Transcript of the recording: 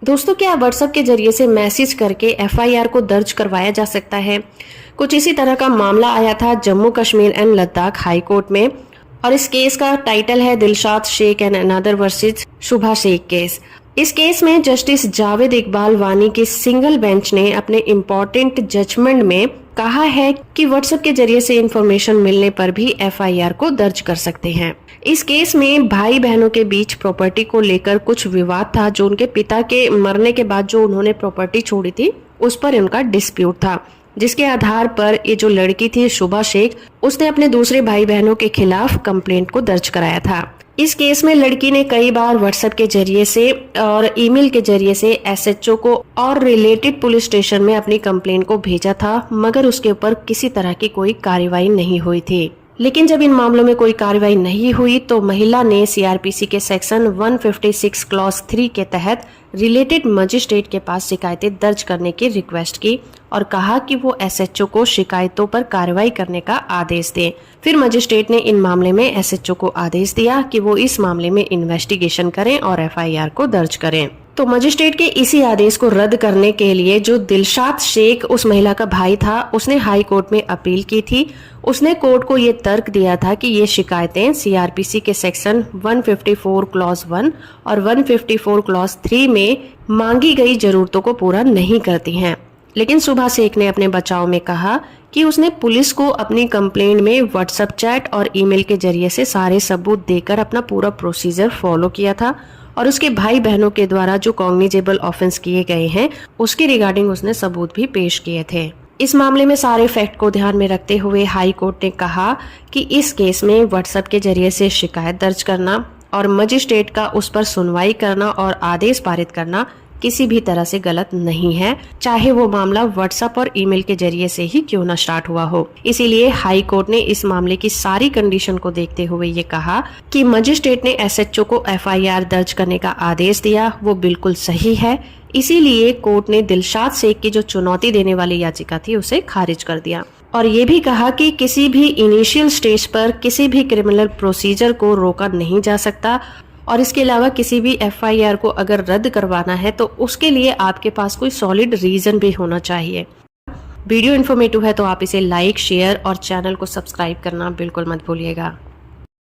दोस्तों, क्या व्हाट्सएप के जरिए से मैसेज करके एफआईआर को दर्ज करवाया जा सकता है? कुछ इसी तरह का मामला आया था Jammu Kashmir and Ladakh high court में, और इस केस का टाइटल है Dilshad Sheikh and another versus Shubha Sheikh case. इस केस में जस्टिस जावेद इकबाल वानी की सिंगल बेंच ने अपने इम्पोर्टेंट जजमेंट में कहा है कि व्हाट्सएप के जरिए से इंफॉर्मेशन मिलने पर भी एफआईआर को दर्ज कर सकते हैं। इस केस में भाई बहनों के बीच प्रॉपर्टी को लेकर कुछ विवाद था, जो उनके पिता के मरने के बाद जो उन्होंने प्रॉपर्टी छोड़ी थी उस पर उनका डिस्प्यूट था, जिसके आधार पर ये जो लड़की थी शुभा शेख, उसने अपने दूसरे भाई बहनों के खिलाफ कंप्लेंट को दर्ज कराया था। इस केस में लड़की ने कई बार व्हाट्सएप के जरिए से और ईमेल के जरिए से एसएचओ को और रिलेटेड पुलिस स्टेशन में अपनी कंप्लेंट को भेजा था, मगर उसके ऊपर किसी तरह की कोई कार्रवाई नहीं हुई थी। लेकिन जब इन मामलों में कोई कार्रवाई नहीं हुई तो महिला ने सीआरपीसी के सेक्शन 156 क्लॉज 3 के तहत रिलेटेड मजिस्ट्रेट के पास शिकायतें दर्ज करने की रिक्वेस्ट की और कहा कि वो एसएचओ को शिकायतों पर कार्रवाई करने का आदेश दे। फिर मजिस्ट्रेट ने इन मामले में एसएचओ को आदेश दिया कि वो इस मामले में इन्वेस्टिगेशन करें और एफआईआर को दर्ज करें। तो मजिस्ट्रेट के इसी आदेश को रद्द करने के लिए जो दिलशाद शेख उस महिला का भाई था, उसने हाई कोर्ट में अपील की थी। उसने कोर्ट को ये तर्क दिया था कि ये शिकायतें सीआरपीसी के सेक्शन 154 क्लॉज 1 और 154 क्लॉज 3 में मांगी गई जरूरतों को पूरा नहीं करती हैं। लेकिन शुभा शेख ने अपने बचाव में कहा कि उसने पुलिस को अपनी कंप्लेंट में व्हाट्सएप चैट और ईमेल के जरिए से सारे सबूत देकर अपना पूरा प्रोसीजर फॉलो किया था और उसके भाई बहनों के द्वारा जो कॉग्निजेबल ऑफेंस किए गए हैं उसके रिगार्डिंग उसने सबूत भी पेश किए थे। इस मामले में सारे फैक्ट को ध्यान में रखते हुए हाई कोर्ट ने कहा कि इस केस में व्हाट्सएप के जरिए से शिकायत दर्ज करना और मजिस्ट्रेट का उस पर सुनवाई करना और आदेश पारित करना किसी भी तरह से गलत नहीं है, चाहे वो मामला व्हाट्सएप और ईमेल के जरिए से ही क्यों न स्टार्ट हुआ हो। इसीलिए हाई कोर्ट ने इस मामले की सारी कंडीशन को देखते हुए ये कहा कि मजिस्ट्रेट ने एसएचओ को एफआईआर दर्ज करने का आदेश दिया वो बिल्कुल सही है। इसीलिए कोर्ट ने दिलशाद शेख की जो चुनौती देने वाली याचिका थी उसे खारिज कर दिया और ये भी कहा कि किसी भी इनिशियल स्टेज पर किसी भी क्रिमिनल प्रोसीजर को रोका नहीं जा सकता और इसके अलावा किसी भी एफआईआर को अगर रद्द करवाना है तो उसके लिए आपके पास कोई सॉलिड रीजन भी होना चाहिए। वीडियो इन्फॉर्मेटिव है तो आप इसे लाइक, शेयर और चैनल को सब्सक्राइब करना बिल्कुल मत भूलिएगा।